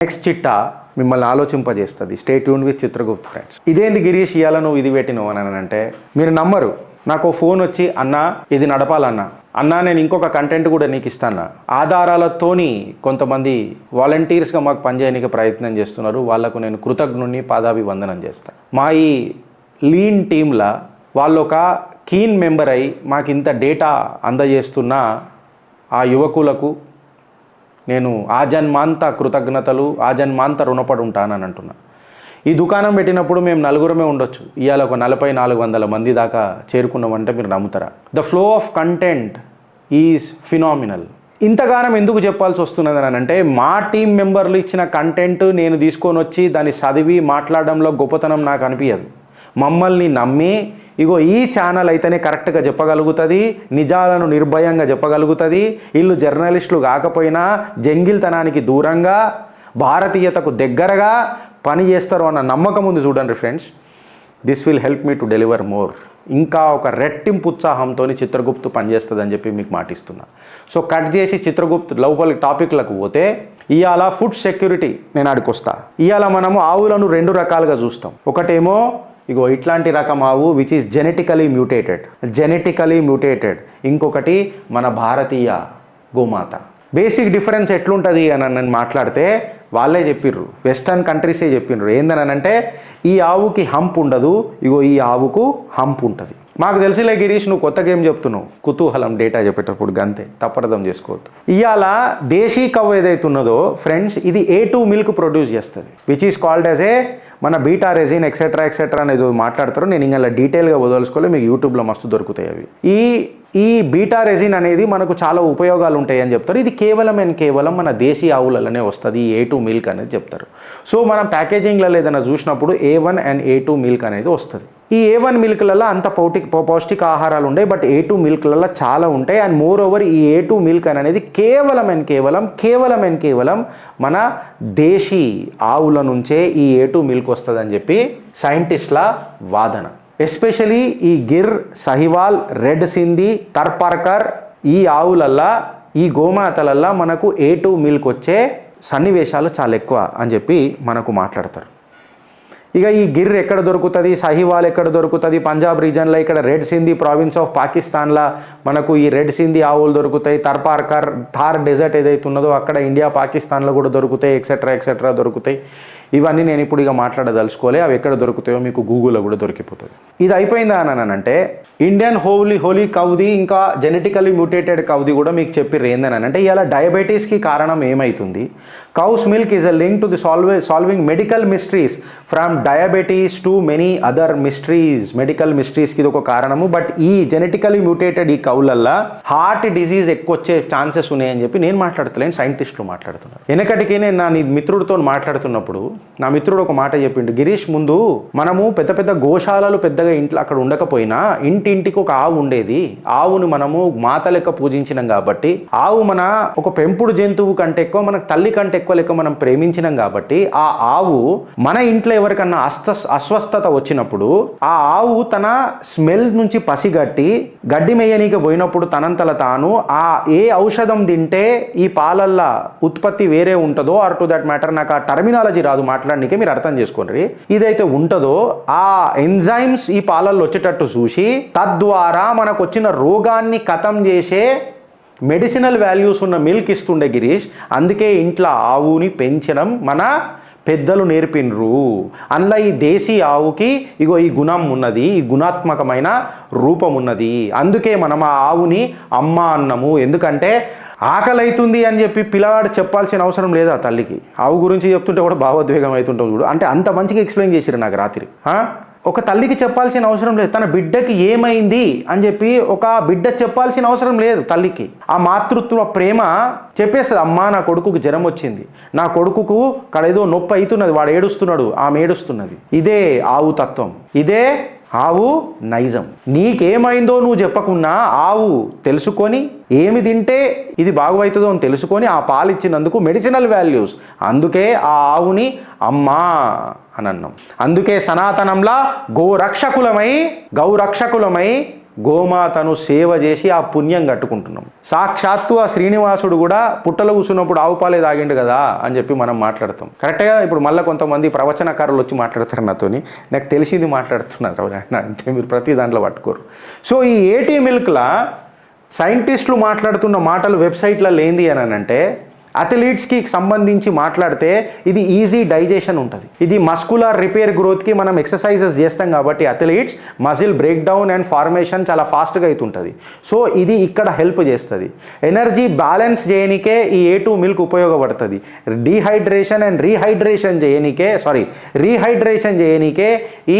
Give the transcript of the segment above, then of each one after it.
Next చిట్టా మిమ్మల్ని ఆలోచింపజేస్తుంది. Stay tune with Chitragupta friends. ఇదేంది గిరీష్ ఇవాళ నువ్వు ఇది పెట్టినవు అని అంటే మీరు నమ్మరు. నాకు ఫోన్ వచ్చి అన్నా ఇది నడపాలన్నా, అన్నా నేను ఇంకొక కంటెంట్ కూడా నీకు ఇస్తాను, ఆధారాలతోని కొంతమంది వాలంటీర్స్గా మాకు పనిచేయడానికి ప్రయత్నం చేస్తున్నారు, వాళ్లకు నేను కృతజ్ఞుని పాదాభివందనం చేస్తాను. మా ఈ లీన్ టీంలా వాళ్ళు ఒక కీన్ మెంబర్ అయి మాకు ఇంత డేటా అందజేస్తున్న ఆ యువకులకు నేను ఆజన్మాంత కృతజ్ఞతలు, ఆజన్మాంత రుణపడి ఉంటానని అంటున్నా. ఈ దుకాణం పెట్టినప్పుడు మేము నలుగురమే ఉండొచ్చు, ఇవాళ ఒక 40-400 మంది దాకా చేరుకున్నామంటే మీరు నమ్ముతారా? The flow of content is phenomenal. ఇంతగానం ఎందుకు చెప్పాల్సి వస్తున్నది అని అంటే మా టీం మెంబర్లు ఇచ్చిన కంటెంట్ నేను తీసుకొని వచ్చి దాన్ని చదివి మాట్లాడడంలో గొప్పతనం నాకు అనిపించదు. మమ్మల్ని నమ్మి ఇగో ఈ ఛానల్ అయితేనే కరెక్ట్గా చెప్పగలుగుతుంది, నిజాలను నిర్భయంగా చెప్పగలుగుతుంది, వీళ్ళు జర్నలిస్టులు కాకపోయినా జంగిల్తనానికి దూరంగా భారతీయతకు దగ్గరగా పని చేస్తారు అన్న నమ్మకం ఉంది. చూడండి friends, this will help me to deliver more. ఇంకా ఒక రెట్టింపు ఉత్సాహంతో చిత్రగుప్తు పనిచేస్తుందని చెప్పి మీకు మాటిస్తున్నా. సో కట్ చేసి చిత్రగుప్తు లోపలి టాపిక్లకు పోతే ఇవాళ ఫుడ్ సెక్యూరిటీ నేను ఆడికొస్తా. ఇవాళ మనము ఆవులను 2 రకాలుగా చూస్తాం. ఒకటేమో ఇగో ఇట్లాంటి రకం ఆవు విచ్ ఈస్ జెనెటికలీ మ్యూటేటెడ్. ఇంకొకటి మన భారతీయ గోమాత. బేసిక్ డిఫరెన్స్ ఎట్లుంటుంది అని నేను మాట్లాడితే వాళ్ళే చెప్పిర్రు, వెస్టర్న్ కంట్రీసే చెప్పిర్రు. ఏందనంటే ఈ ఆవుకి హంప్ ఉండదు, ఇగో ఈ ఆవుకు హంప్ ఉంటుంది. మాకు తెలిసిలే గిరీష్ నువ్వు కొత్త గేమ్ చెప్తున్నావు, కుతూహలం డేటా చెప్పేటప్పుడు గంతే, తప్పర్థం చేసుకోవద్దు. ఇవాళ దేశీ కవ్ ఏదైతే ఉన్నదో ఫ్రెండ్స్, ఇది A2 మిల్క్ ప్రొడ్యూస్ చేస్తుంది which is called as a మన బీటా రెజిన్ ఎక్సెట్రా అనేది మాట్లాడతారు. నేను ఇంకా డీటెయిల్గా వదలుచుకోలే, మీకు యూట్యూబ్లో మస్తు దొరుకుతాయి అవి. ఈ బీటా రెజిన్ అనేది మనకు చాలా ఉపయోగాలు ఉంటాయి అని చెప్తారు. ఇది కేవలం మన దేశీ ఆవులలోనే వస్తుంది ఈ A2 మిల్క్ అనేది చెప్తారు. సో మనం ప్యాకేజింగ్లలో ఏదైనా చూసినప్పుడు A1 అండ్ A2 మిల్క్ అనేది వస్తుంది. ఈ A1 మిల్క్లలో అంత పౌష్టిక ఆహారాలు ఉంటాయి, బట్ A2 మిల్క్లలో చాలా ఉంటాయి. అండ్ మోర్ ఓవర్ ఈ A2 మిల్క్ అనేది కేవలం మన దేశీ ఆవుల నుంచే ఈ A2 మిల్క్ వస్తుందని చెప్పి సైంటిస్టుల వాదన. ఎస్పెషలీ ఈ గిర్, సహివాల్, రెడ్ సింధీ, తర్పార్కర్ ఈ ఆవులల్లా, ఈ గోమాతలల్లా మనకు A2 మిల్క్ వచ్చే సన్నివేశాలు చాలా ఎక్కువ అని చెప్పి మనకు మాట్లాడతారు. ఇక ఈ గిర్ ఎక్కడ దొరుకుతుంది, సహివాల్ ఎక్కడ దొరుకుతుంది, పంజాబ్ రీజన్లో ఇక్కడ రెడ్ సింధీ ప్రావిన్స్ ఆఫ్ పాకిస్తాన్లో మనకు ఈ రెడ్ సింధీ ఆవులు దొరుకుతాయి. తర్పార్కర్ థార్ డెజర్ట్ ఏదైతే ఉన్నదో అక్కడ ఇండియా పాకిస్తాన్లో కూడా దొరుకుతాయి, ఎక్సెట్రా దొరుకుతాయి. ఇవన్నీ నేను ఇప్పుడు ఇక మాట్లాడదలుచుకోలే, అవి ఎక్కడ దొరుకుతాయో మీకు గూగుల్లో కూడా దొరికిపోతుంది. ఇది అయిపోయిందా అని అంటే ఇండియన్ హోలీ కౌది ఇంకా జెనెటికలీ మ్యూటేటెడ్ కౌది కూడా మీకు చెప్పిర్రు. ఏందని అంటే ఇలా డయాబెటీస్కి కారణం ఏమవుతుంది? Cow's milk is a link to the solving medical mysteries from diabetes to many other medical మిస్టరీస్కి ఇది ఒక కారణము. బట్ ఈ జెనెటికలీ మ్యూటేటెడ్ ఈ కౌలల్లా హార్ట్ డిజీజ్ ఎక్కువ వచ్చే ఛాన్సెస్ ఉన్నాయని చెప్పి నేను మాట్లాడతలేను, సైంటిస్టులు మాట్లాడుతున్నారు. వెనకటికి నేను నా మిత్రుడితో మాట్లాడుతున్నప్పుడు నా మిత్రుడు ఒక మాట చెప్పిండు, గిరీష్ ముందు మనము పెద్ద గోశాలలు పెద్దగా ఇంట్లో అక్కడ ఉండకపోయినా ఇంటింటికి ఒక ఆవు ఉండేది. ఆవును మనము మాత లెక్క పూజించినాం కాబట్టి, ఆవు మన ఒక పెంపుడు జంతువు కంటే ఎక్కువ, మనకు తల్లి కంటే ఎక్కువ లెక్క మనం ప్రేమించినాం కాబట్టి ఆ ఆవు మన ఇంట్లో ఎవరికన్నా అస్వస్థత వచ్చినప్పుడు ఆ ఆవు తన స్మెల్ నుంచి పసిగట్టి గడ్డి మేయనీకి పోయినప్పుడు తనంతల తాను ఆ ఏ ఔషధం తింటే ఈ పాలల్లా ఉత్పత్తి వేరే ఉంటుందో, ఆర్ టు దట్ మ్యాటర్ నాకు ఆ టర్మినాలజీ రాదు మాట్లాడడానికి, మీరు అర్థం చేసుకోండి. ఇదైతే ఉంటుందో ఆ ఎంజైమ్స్ ఈ పాలల్లో వచ్చేటట్టు చూసి తద్వారా మనకు వచ్చిన రోగాన్ని ఖతం చేసే మెడిసినల్ వాల్యూస్ ఉన్న మిల్క్ ఇస్తుండే గిరీష్. అందుకే ఇంట్లో ఆవుని పెంచడం మన పెద్దలు నేర్పినరు. అందులో ఈ దేశీ ఆవుకి ఇగో ఈ గుణం ఉన్నది, ఈ గుణాత్మకమైన రూపం ఉన్నది. అందుకే మనం ఆ ఆవుని అమ్మ అన్నము. ఎందుకంటే ఆకలి అవుతుంది అని చెప్పి పిల్లవాడు చెప్పాల్సిన అవసరం లేదా తల్లికి? ఆవు గురించి చెప్తుంటే కూడా భావోద్వేగం అవుతుంటాం చూడు. అంటే అంత మంచిగా ఎక్స్ప్లెయిన్ చేసిరు నాకు రాత్రి. ఒక తల్లికి చెప్పాల్సిన అవసరం లేదు, తన బిడ్డకి ఏమైంది అని చెప్పి ఒక బిడ్డ చెప్పాల్సిన అవసరం లేదు తల్లికి. ఆ మాతృత్వ ప్రేమ చెప్పేస్తుంది, అమ్మా నా కొడుకుకు జ్వరం వచ్చింది, నా కొడుకుకు ఏదో నొప్పి అవుతున్నది, వాడు ఏడుస్తున్నాడు, ఆమె ఏడుస్తున్నది. ఇదే ఆవు తత్వం, ఇదే ఆవు నైజం. నీకేమైందో నువ్వు చెప్పకున్నా ఆవు తెలుసుకొని ఏమి తింటే ఇది బాగువుతుందో అని తెలుసుకొని ఆ పాలు ఇచ్చినందుకు మెడిసినల్ వాల్యూస్. అందుకే ఆ ఆవుని అమ్మా అని అన్నాం. అందుకే సనాతనంలా గౌరక్షకులమై గోమాతను సేవ చేసి ఆ పుణ్యం కట్టుకుంటున్నాం. సాక్షాత్తు ఆ శ్రీనివాసుడు కూడా పుట్టలో కూర్చున్నప్పుడు ఆవు పాలే తాగిండు కదా అని చెప్పి మనం మాట్లాడతాం. కరెక్ట్గా ఇప్పుడు మళ్ళీ కొంతమంది ప్రవచనకారులు వచ్చి మాట్లాడతారు నాతోని, నాకు తెలిసింది మాట్లాడుతున్నారు అంతే, మీరు ప్రతి దాంట్లో పట్టుకోరు. సో ఈ ఏటీ మిల్క్లా సైంటిస్టులు మాట్లాడుతున్న మాటలు వెబ్సైట్లలో ఏంది అని అంటే, అథ్లీట్స్కి సంబంధించి మాట్లాడితే ఇది ఈజీ డైజెషన్ ఉంటుంది. ఇది మస్కులర్ రిపేర్ గ్రోత్కి మనం ఎక్సర్సైజెస్ చేస్తాం కాబట్టి athletes muscle break down and formation చాలా ఫాస్ట్గా అవుతుంటుంది. సో ఇది ఇక్కడ హెల్ప్ చేస్తుంది. ఎనర్జీ బ్యాలెన్స్ చేయనికే ఈ A2 మిల్క్ ఉపయోగపడుతుంది. డీహైడ్రేషన్ అండ్ రీహైడ్రేషన్ చేయనికే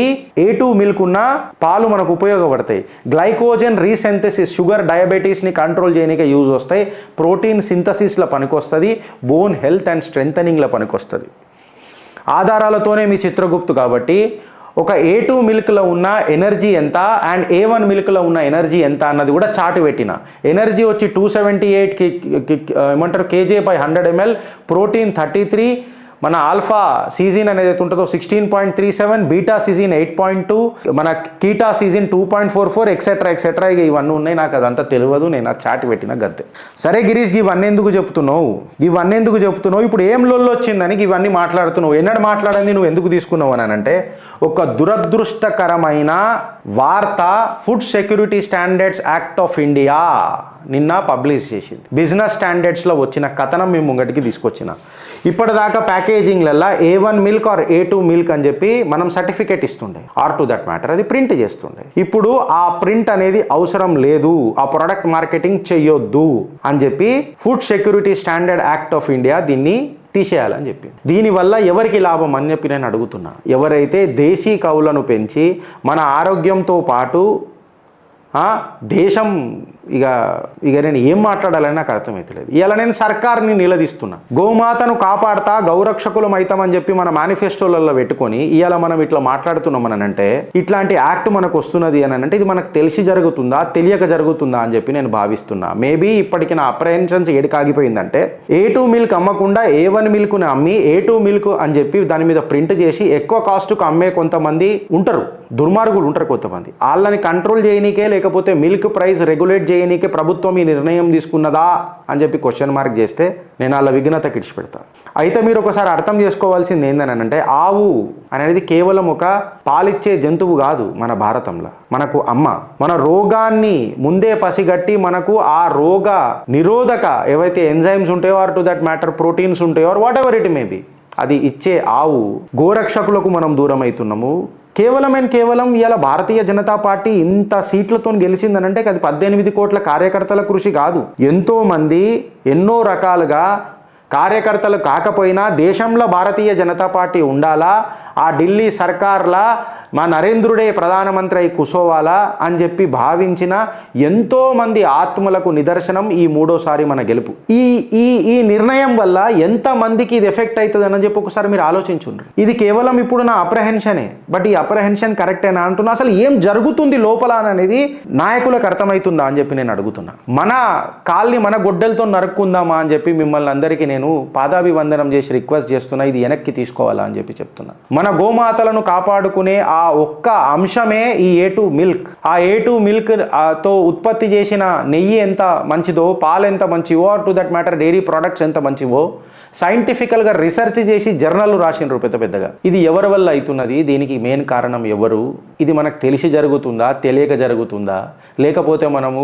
ఈ A2 మిల్క్ ఉన్న పాలు మనకు ఉపయోగపడతాయి. గ్లైకోజన్ రీసింథసిస్, షుగర్ డయాబెటీస్ని కంట్రోల్ చేయనికే యూజ్ వస్తాయి. ప్రోటీన్ సింథసిస్లో పనికొస్తుంది. బోన్ హెల్త్ అండ్ స్ట్రెంథనింగ్లో పనికొస్తుంది. ఆధారాలతోనే మీ చిత్రగుప్తు కాబట్టి ఒక A2 మిల్క్లో ఉన్న ఎనర్జీ ఎంత అండ్ A1 మిల్క్లో ఉన్న ఎనర్జీ ఎంత అన్నది కూడా చాటు పెట్టిన. ఎనర్జీ వచ్చి 278 kg/100 ml, ప్రోటీన్ 33, మన ఆల్ఫా సీజిన్ అనేది ఉంటుందో 16.37, బీటా సీజిన్ 8.2, మన కీటా సీజిన్ 2.44 ఎక్సెట్రా ఇక ఇవన్నీ ఉన్నాయి. నాకు అదంతా తెలియదు, నేను ఆ చాట్ పెట్టిన గద్దే. సరే గిరీష్, ఇవన్నీ ఎందుకు చెప్తున్నావు? ఇప్పుడు ఏం లొల్లు వచ్చిందని ఇవన్నీ మాట్లాడుతున్నావు? ఎన్నడు మాట్లాడింది నువ్వు ఎందుకు తీసుకున్నావు అని అంటే, ఒక దురదృష్టకరమైన వార్త food security standards act of India నిన్న పబ్లిష్ చేసింది. బిజినెస్ స్టాండర్డ్స్లో వచ్చిన కథనం మేము ముంగటికి తీసుకొచ్చిన. ఇప్పటిదాకా ప్యాకేజింగ్లల్లో A1 milk are A2 milk అని చెప్పి మనం సర్టిఫికేట్ ఇస్తుండే, ఆర్ టు దట్ మ్యాటర్ అది ప్రింట్ చేస్తుండే. ఇప్పుడు ఆ ప్రింట్ అనేది అవసరం లేదు, ఆ ప్రొడక్ట్ మార్కెటింగ్ చెయ్యొద్దు అని చెప్పి food security standard act of India దీన్ని తీసేయాలని చెప్పి. దీనివల్ల ఎవరికి లాభం అని చెప్పి నేను అడుగుతున్నా. ఎవరైతే దేశీ కౌలను పెంచి మన ఆరోగ్యంతో పాటు దేశం ఇక నేను ఏం మాట్లాడాలని నాకు అర్థమవుతలేదు. ఇలా నేను సర్కార్ని నిలదీస్తున్నా. గోమాతను కాపాడుతా గౌరక్షకులం అవుతామని చెప్పి మన మేనిఫెస్టోలలో పెట్టుకొని ఇవాళ మనం ఇట్లా మాట్లాడుతున్నాం అని అంటే, ఇట్లాంటి యాక్ట్ మనకు వస్తున్నది అని అంటే ఇది మనకు తెలిసి జరుగుతుందా తెలియక జరుగుతుందా అని చెప్పి నేను భావిస్తున్నా. మేబీ ఇప్పటికి నా అప్రహెన్షన్స్ ఏడికాగిపోయిందంటే, A2 మిల్క్ అమ్మకుండా A1 మిల్క్ని అమ్మి A2 మిల్క్ అని చెప్పి దాని మీద ప్రింట్ చేసి ఎక్కువ కాస్ట్కు అమ్మే కొంతమంది ఉంటారు, దుర్మార్గులు ఉంటారు కొంతమంది. వాళ్ళని కంట్రోల్ చేయనీకే లేకపోతే మిల్క్ ప్రైస్ రెగ్యులేట్ చేయనీకే ప్రభుత్వం ఈ నిర్ణయం తీసుకున్నదా అని చెప్పి క్వశ్చన్ మార్క్ చేస్తే నేను వాళ్ళ విఘ్నత కిడిచిపెడతాను. అయితే మీరు ఒకసారి అర్థం చేసుకోవాల్సింది ఏంటనంటే, ఆవు అనేది కేవలం ఒక పాలిచ్చే జంతువు కాదు. మన భారతంలో మనకు అమ్మ. మన రోగాన్ని ముందే పసిగట్టి మనకు ఆ రోగ నిరోధక ఏవైతే ఎంజైమ్స్ ఉంటాయో or to that matter proteins ఉంటాయో or whatever it may be, అది ఇచ్చే ఆవు. గోరక్షకులకు మనం దూరం అవుతున్నాము. కేవలం ఇలా భారతీయ జనతా పార్టీ ఇంత సీట్లతో గెలిచిందనంటే అది 18 కోట్ల కార్యకర్తల కృషి కాదు. ఎంతోమంది ఎన్నో రకాలుగా కార్యకర్తలు కాకపోయినా దేశంలో భారతీయ జనతా పార్టీ ఉండాలా, ఆ ఢిల్లీ సర్కార్లా మా నరేంద్రుడే ప్రధానమంత్రి అయి కూసోవాలా అని చెప్పి భావించిన ఎంతోమంది ఆత్మలకు నిదర్శనం ఈ మూడోసారి మన గెలుపు. ఈ నిర్ణయం వల్ల ఎంతమందికి ఇది ఎఫెక్ట్ అవుతుంది అని చెప్పి ఒకసారి మీరు ఆలోచించుండ్రు. ఇది కేవలం ఇప్పుడు నా అప్రహెన్షనే, బట్ ఈ అప్రహెన్షన్ కరెక్టేనా అంటున్నా. అసలు ఏం జరుగుతుంది లోపల అనేది నాయకులకు అర్థమవుతుందా అని చెప్పి నేను అడుగుతున్నా. మన కాల్ని మన గొడ్డలతో నరుక్కుందామా అని చెప్పి మిమ్మల్ని అందరికీ నేను పాదాభివందనం చేసి రిక్వెస్ట్ చేస్తున్నా. ఇది వెనక్కి తీసుకోవాలా అని చెప్పి చెప్తున్నా. మన గోమాతలను కాపాడుకునే ఆ ఒక్క అంశమే ఈ A2 మిల్క్. ఆ A2 మిల్క్ తో ఉత్పత్తి చేసిన నెయ్యి ఎంత మంచిదో, పాలు ఎంత మంచివో, to that matter dairy products ఎంత మంచివో సైంటిఫికల్గా రీసెర్చ్ చేసి జర్నల్ రాసినారు పెద్దగా. ఇది ఎవరి వల్ల అవుతున్నది, దీనికి మెయిన్ కారణం ఎవరు, ఇది మనకు తెలిసి జరుగుతుందా తెలియక జరుగుతుందా, లేకపోతే మనము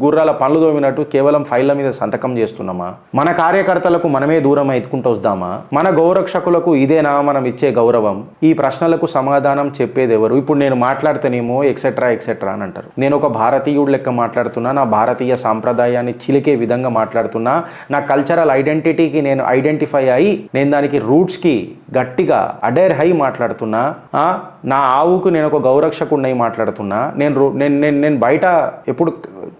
గుర్రాల పనులు తోమినట్టు కేవలం ఫైళ్ళ మీద సంతకం చేస్తున్నామా, మన కార్యకర్తలకు మనమే దూరం ఎత్తుకుంటూ వద్దామా, మన గౌరక్షకులకు ఇదేనా మనం ఇచ్చే గౌరవం? ఈ ప్రశ్నలకు సమాధానం చెప్పేది ఎవరు? ఇప్పుడు నేను మాట్లాడితేనేమో ఎక్సెట్రా అని అంటారు. నేను ఒక భారతీయుడు లెక్క మాట్లాడుతున్నా, నా భారతీయ సాంప్రదాయాన్ని చిలికే విధంగా మాట్లాడుతున్నా, నా కల్చరల్ ఐడెంటిటీకి నేను ఐడెంటిఫై అయ్యి నేను దానికి రూట్స్కి గట్టిగా అడైర్ హై మాట్లాడుతున్నా. నా ఆవుకు నేను ఒక గౌరక్షకుడినై మాట్లాడుతున్నా. నేను బయట ఎప్పుడు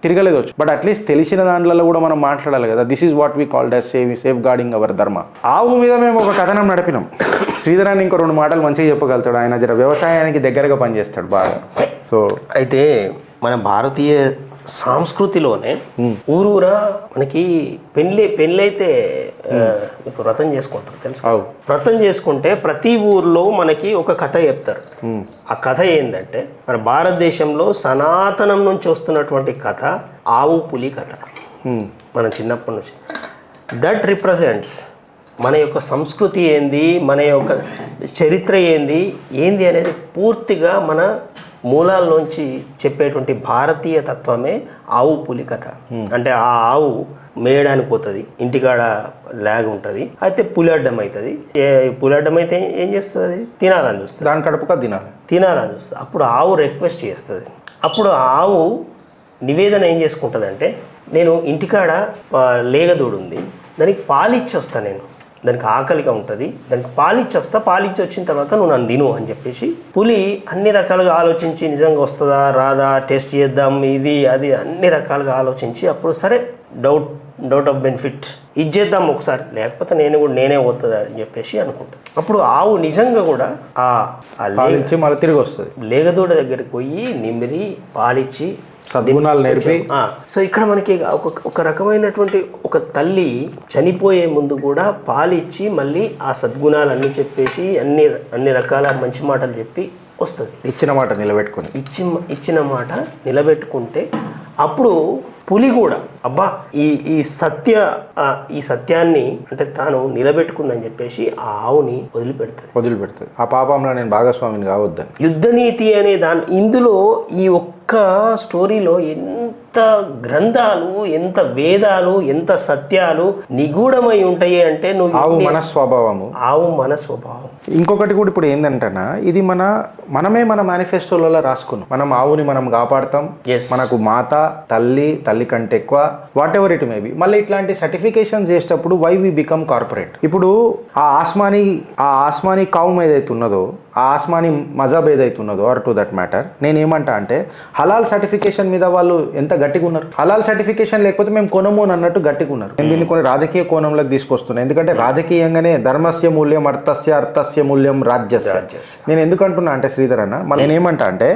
తిరగలేదు, బట్ అట్లీస్ట్ తెలిసిన దాంట్లో కూడా మనం మాట్లాడాలి కదా. This is what we called as safeguarding our dharma. ఆవు మీద మేము ఒక కథనం నడిపినాం. శ్రీధరాన్ని ఇంకో 2 మాటలు మంచిగా చెప్పగలుగుతాడు. ఆయన జర వ్యవసాయానికి దగ్గరగా పనిచేస్తాడు బాగా. సో అయితే మన భారతీయ సంస్కృతిలోనే ఊరూరా మనకి పెళ్ళైతే మీకు వ్రతం చేసుకుంటారు తెలుసు. వ్రతం చేసుకుంటే ప్రతి ఊర్లో మనకి ఒక కథ చెప్తారు. ఆ కథ ఏంటంటే మన భారతదేశంలో సనాతనం నుంచి వస్తున్నటువంటి కథ ఆవు పులి కథ. మన చిన్నప్పటి నుంచి దట్ రిప్రజెంట్స్ మన యొక్క సంస్కృతి ఏంది, మన యొక్క చరిత్ర ఏంది అనేది పూర్తిగా మన మూలాల్లోంచి చెప్పేటువంటి భారతీయ తత్వమే ఆవు పులి కథ. అంటే ఆ ఆవు మేయడానికి పోతుంది, ఇంటికాడ లాగ్ ఉంటుంది, అయితే పులి అడ్డం అవుతుంది. పులి అడ్డం అయితే ఏం చేస్తుంది? తినాలని చూస్తుంది, దాని కడుపుగా తినాలని చూస్తుంది. అప్పుడు ఆవు రిక్వెస్ట్ చేస్తుంది. అప్పుడు ఆవు నివేదన ఏం చేసుకుంటుంది అంటే, నేను ఇంటికాడ లేగదూడు ఉంది, దానికి పాలిచ్చి వస్తా, నేను దానికి ఆకలిగా ఉంటుంది, దానికి పాలిచ్చి వస్తా, పాలిచ్చి వచ్చిన తర్వాత నువ్వు నన్ను తిను అని చెప్పేసి పులి అన్ని రకాలుగా ఆలోచించి నిజంగా వస్తుందా రాదా టెస్ట్ చేద్దాం ఇది అది అన్ని రకాలుగా ఆలోచించి అప్పుడు సరే డౌట్ ఆఫ్ బెనిఫిట్ ఇది చేద్దాం ఒకసారి, లేకపోతే నేనే పోతుందా అని చెప్పేసి అనుకుంటుంది. అప్పుడు ఆవు నిజంగా కూడా మళ్ళీ తిరిగి వస్తుంది, లేగదూడ దగ్గరికి పోయి నిమిరి పాలిచ్చి సద్గుణాలు నేర్పి. సో ఇక్కడ మనకి ఒక రకమైనటువంటి ఒక తల్లి చనిపోయే ముందు కూడా పాలిచ్చి మళ్ళీ ఆ సద్గుణాలన్నీ చెప్పేసి అన్ని రకాల మంచి మాటలు చెప్పి వస్తుంది. ఇచ్చిన మాట నిలబెట్టుకుని ఇచ్చిన మాట నిలబెట్టుకుంటే అప్పుడు పులి కూడా అబ్బా ఈ సత్యాన్ని అంటే తాను నిలబెట్టుకుందని చెప్పేసి ఆ ఆవుని వదిలిపెడుతుంది. ఆ పాపంలో నేను భాగస్వామిని కావద్దని. యుద్ధనీతి అనే ఇందులో ఈ ఒక్క స్టోరీలో ఎంత గ్రంథాలు, ఎంత వేదాలు, ఎంత సత్యాలు నిగూఢమై ఉంటాయి అంటే ఆవు మన స్వభావం. ఇంకొకటి కూడా ఇప్పుడు ఏంటంటేనా, ఇది మనమే మన మేనిఫెస్టోలలో రాసుకున్నాం. మనం ఆవుని మనం కాపాడతాం, మనకు మాత తల్లి కంటే ఎక్కువ, what ever it may B. మళ్ళీ ఇట్లాంటి సర్టిఫికేషన్ చేసేటప్పుడు వై వి బికమ్ కార్పొరేట్. ఇప్పుడు ఆ ఆస్మానీ కౌమ్ ఏదైతే ఉన్నదో, ఆ ఆస్మానీ మజాబ్ ఏదైతే ఉన్నదో, ఆర్ టు దట్ మ్యాటర్, నేనేమంటా అంటే హలాల్ సర్టిఫికేషన్ మీద వాళ్ళు ఎంత గట్టిగా ఉన్నారు. హలాల్ సర్టిఫికేషన్ లేకపోతే మేము కొనము అని అన్నట్టు గట్టిగా ఉన్నారు. నేను దీన్ని కొన్ని రాజకీయ కోణంలోకి తీసుకొస్తున్నాను. ఎందుకంటే రాజకీయంగానే ధర్మస్య మూల్యం అర్థస్య మూల్యం రాజ్యస్య. నేను ఎందుకంటున్నా అంటే శ్రీధర్ అన్న, నేనేమంటా అంటే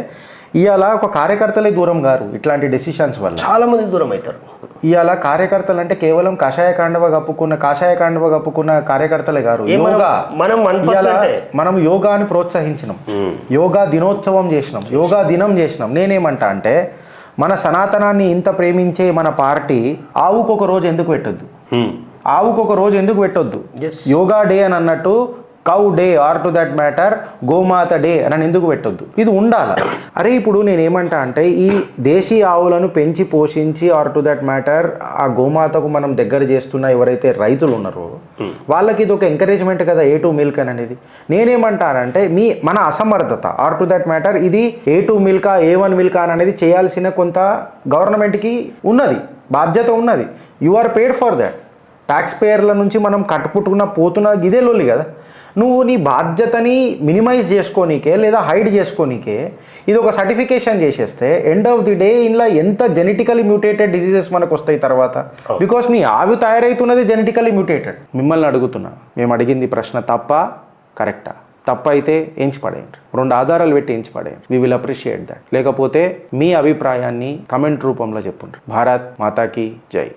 ఇవాళ ఒక కార్యకర్తలే దూరం గారు ఇట్లాంటి డెసిషన్స్ వల్ల చాలా మంది దూరం అవుతారు. ఇవాళ కార్యకర్తలు అంటే కేవలం కాషాయ కాండవ కప్పుకున్న కార్యకర్తలే గారు. మనం యోగాని ప్రోత్సహించినాం, యోగా దినోత్సవం చేసినాం, యోగా దినం చేసినాం. నేనేమంటా అంటే మన సనాతనాన్ని ఇంత ప్రేమించే మన పార్టీ ఆవుకు ఒక రోజు ఎందుకు పెట్టొద్దు? యోగా డే అని అన్నట్టు cow day or to that matter గోమాత డే అని ఎందుకు పెట్టొద్దు? ఇది ఉండాలి. అరే ఇప్పుడు నేనేమంటా అంటే ఈ దేశీ ఆవులను పెంచి పోషించి ఆర్ టు దట్ మ్యాటర్ ఆ గోమాతకు మనం దగ్గర చేస్తున్న ఎవరైతే రైతులు ఉన్నారో వాళ్ళకి ఇది ఒక ఎంకరేజ్మెంట్ కదా, A2 మిల్క్ అని అనేది. నేనేమంటానంటే మన అసమర్థత ఆర్ టు దట్ మ్యాటర్ ఇది A2 మిల్కా A1 మిల్కా అని అనేది చేయాల్సిన కొంత గవర్నమెంట్కి ఉన్నది, బాధ్యత ఉన్నది. You are paid for that. Tax పేయర్ల నుంచి మనం పోతున్న ఇదే లొల్లి కదా. నువ్వు నీ బాధ్యతని మినిమైజ్ చేసుకోనీకే లేదా హైడ్ చేసుకోనీకే ఇది ఒక సర్టిఫికేషన్ చేసేస్తే ఎండ్ ఆఫ్ ది డే ఇంట్లో ఎంత జెనెటికలీ మ్యూటేటెడ్ డిసీజెస్ మనకు వస్తాయి తర్వాత. బికాస్ మీ ఆవి తయారవుతున్నది జెనెటికలీ మ్యూటేటెడ్. మిమ్మల్ని అడుగుతున్నా, మేము అడిగింది ప్రశ్న తప్ప కరెక్టా? తప్ప అయితే ఎంచి పడేయండి, 2 ఆధారాలు పెట్టి ఎంచి పడేయండి. We will appreciate that. లేకపోతే మీ అభిప్రాయాన్ని కమెంట్ రూపంలో చెప్పుండ్రు. భారత్ మాతాకి జై.